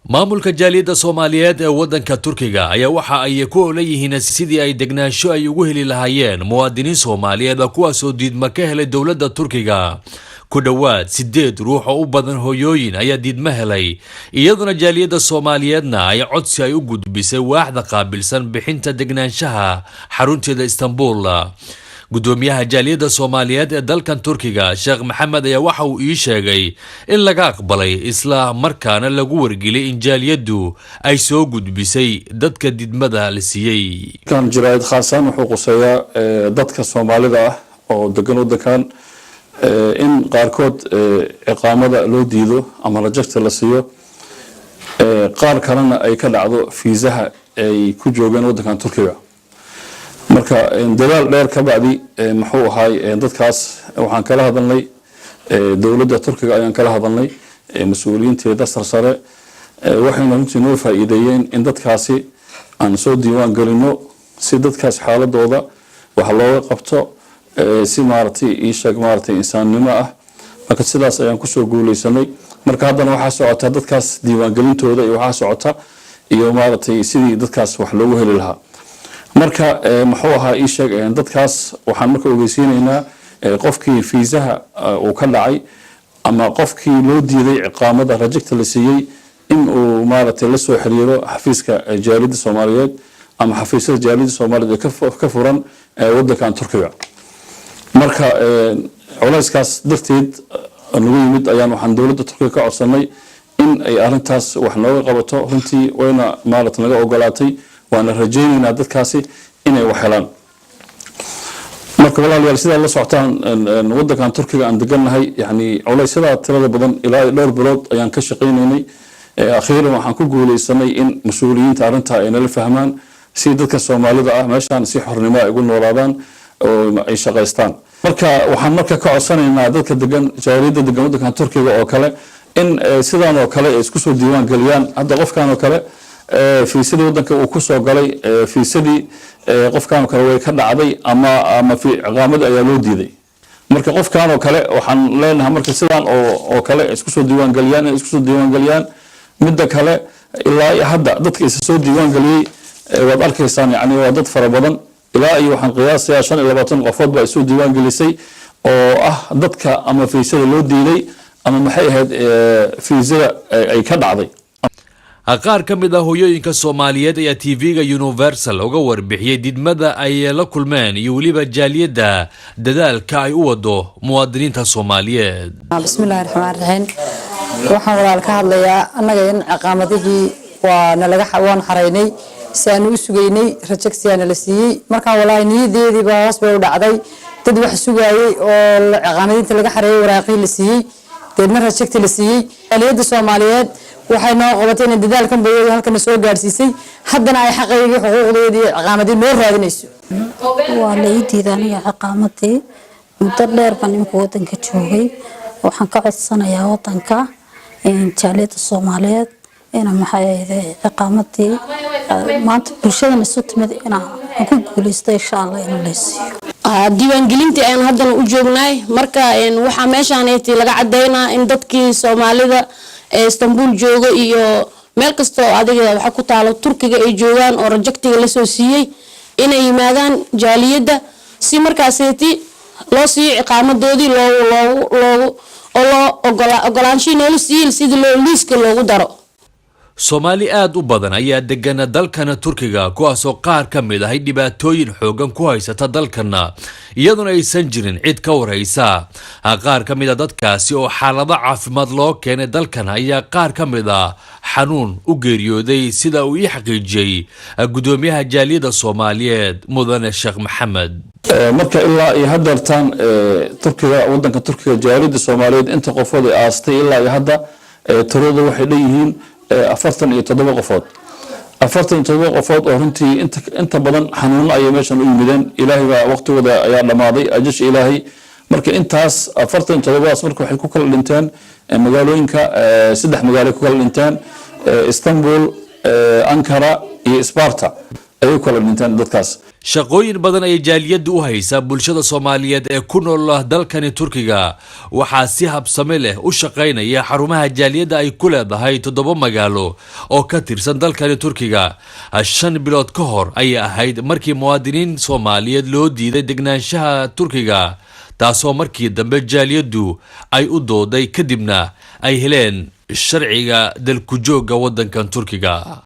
maamulka jaaliyadda Soomaaliyeed ee wadanka Turkiga ayaa waxa ay ku oleeyihiin sidii ay degnaansho ay ugu heli lahaayeen muwaadiniin Soomaaliyeed kuwaas oo diidma ka helay dawladda Turkiga ku dhawaad 8 ruux oo u badan hooyooyin ayaa diidma helay iyaduna jaaliyadda Soomaaliyeedna ay codsi ay u gudbisay waaxda qaabilsan bixinta degnaanshaha xarunteeda Istanbul gudoomiyaha jaaliyadda Soomaaliyeed ee dalkan Turkiga Sheekh Maxamed ayaa waxa uu ii sheegay in laga aqbalay isla markaana lagu wargeliyay in jaaliyaddu ay soo gudbisay dadka didmada la siiyay kan jiraayad khaasan wuxuu quseeyaa dadka Soomaalida ah oo degan wadankan in qaarkood iqaamada loo diido ama rajagta la siiyo qaar kalena ay ka dhacdo fiisaha ay ku joogaan wadankan Turkiga marka dadaal dheer ka bacdi muxuu ahaay dadkaas waxaan kala hadalnay dawladda Turkiga ayaan kala hadalnay mas'uuliyiinteeda sarsare waxayna runtii noo faa'iideeyeen in dadkaasi aan soo diiwaan galino si dadkaas xaaladooda wax looga qabto si maartay sheeg maartay insaannimo ah marka sidaas ayaan ku soo guuleysanay marka haddana waxa socota dadkaas diiwaan galintooda iyo waxa socota iyo maartay sidii dadkaas wax loogu heli lahaa marka muxuu ahaa sheeg dadkaas waxaan marka ogeysiinaynaa qofkii fiisaha uu ka dhacay ama qofkii loo diiday iqaamada rajagta la siiyay in uu maartay la soo xiriiro xafiiska jaaliyadda Soomaaliyeed ama xafiisyada jaaliyadda Soomaaliyeed ka furan wadankan Turkiga marka culayskaas darteed nagu yimid ayaan waxaan dawladda Turkiga ka codsanay in ay arintaas wax nooga qabato runtii wayna maartay naga ogolaatay waana rajaynaynaa dadkaasi inay wax helaan marka walaalayaal sida la socotaan wadankan Turkiga aan deganahay yani culaysyada tirada badan ilaa dhowr bilood ayaan ka shaqeynaynay akhiiran waxaan ku guuleysanay in mas'uuliyiinta arinta ay nala fahmaan si dadka Soomaalida ah meeshan si xornimo ay ugu noolaadaan oo ay shaqeystaan marka waxaan marka ka codsanaynaa dadka degan jaaliyadda degan wadankan Turkiga oo kale in sidaan oo kale ay isku soo diiwaan galiyaan hadda qofkan oo kale fiisadii wadanka uu ku soo galay fiisadii qofkan kale way ka dhacday ama fi iqaamada ayaa loo diiday marka qofkan oo kale waxaan leenahay marka sidaan oo kale isku soo diiwaan galiyaan midda kale ilaa hadda dadka is soo diiwaan galiyay waad arkaysaan yani waa dad fara badan ilaa iyo waxaan qiyaasayaa 25 qofood baa soo diiwaan gelisay oo ah dadka ama fiisada loo diiday ama maxay ahayd fiisada ay ka dhacday qaar ka mid ah hooyooyinka Soomaaliyeed ayaa TV-ga Universal uga warbixiyay didmada ay la kulmeen iyo waliba jaaliyadda dadaalka ay u wado muwaadiniinta Soomaaliyeed bismillaahir rahmaanir rahiim waxaan walaal ka hadlayaa anaga in iqaamadihii waana laga xawaan xareynay saan u sugeynay rajagsiyaana la siiyay marka walaal niyadeedii baa hoos bay u dhacday dad wax sugayay oo iqaamadinta laga xareeyay waraaqii la siiyay deedna rajagta la siiyay jaaliyadda Soomaaliyeed waxay noo qabatay in dadaalkan bayay halkan soo gaarsiisay haddana ay xaqeeyay xuquuqdoodii iqaamadii noo raadinayso waa la diiday aniga iqaamadii muddo dheer baan imka wadanka joogay waxaan ka codsanayaa wadanka in jaaliyadda Soomaaliyeed in maxay iqaamadii maanta bulshada isu timid inaan ku guuleysto insha Allah in la siiyo diiwaan gelinta aan haddana u joognay marka waxa meeshaan ay laga cadeynaa in dadkii Soomaalida Istanbul joogo iyo meel kasto adiga waxa ku taalo Turkiga ay joogan oo rajagtiga la soo siiyay inay yimaadaan jaaliyadda si markaaseeti loo siiyo iqaamadoodii loo ogolaanshiin loo siiyay sidii loo liiska loogu daro Soomaali aad u badan ayaa degan dalkan Turkiga kuwaas oo qaar ka mid ah dhibaatooyin xoogan ku haysata dalkana iyaduna aysan jirin cid ka waraysa qaar ka mid ah dadkaasi oo xaalado caafimaad loo keenay dalkan ayaa qaar ka mid ah xanuun u geeriyooday sida uu xaqiijiyay gudoomiyaha jaaliyadda Soomaaliyeed mudane Sheekh Maxamed marka ilaa ay hadartaan Turkiga wadanka Turkiga jaaliyadda Soomaaliyeed inta qofood ay aastay ilaa ay hadda tirada waxay leeyihiin 47 qofood 47 qofood oo runtii inta badan xanuun ay meeshan u yimideen ilaahay baa waqtigooda ayaa dhamaaday ajash ilaahay marka intaas 47 marka waxay ku kala dhinteen magaalooyinka 3 magaalo ku kala dhinteen Istanbul Ankara iyo Sparta ay ku kala dhinteen dadkaas shaqooyin badan ay jaaliyaddu u haysaa bulshada Soomaaliyeed ee ku nool dalkani Turkiga waxaa si habsami leh u shaqeynaya xarumaha jaaliyadda ay ku leedahay 7 magaalo oo ka tirsan dalkani Turkiga 5 bilood ka hor ay ahayd markii muwaadiniin Soomaaliyeed loo diiday degnaanshaha Turkiga taasoo markii dambe jaaliyaddu ay u dooday kadibna ay heleen sharciga dalku jooga wadankan Turkiga.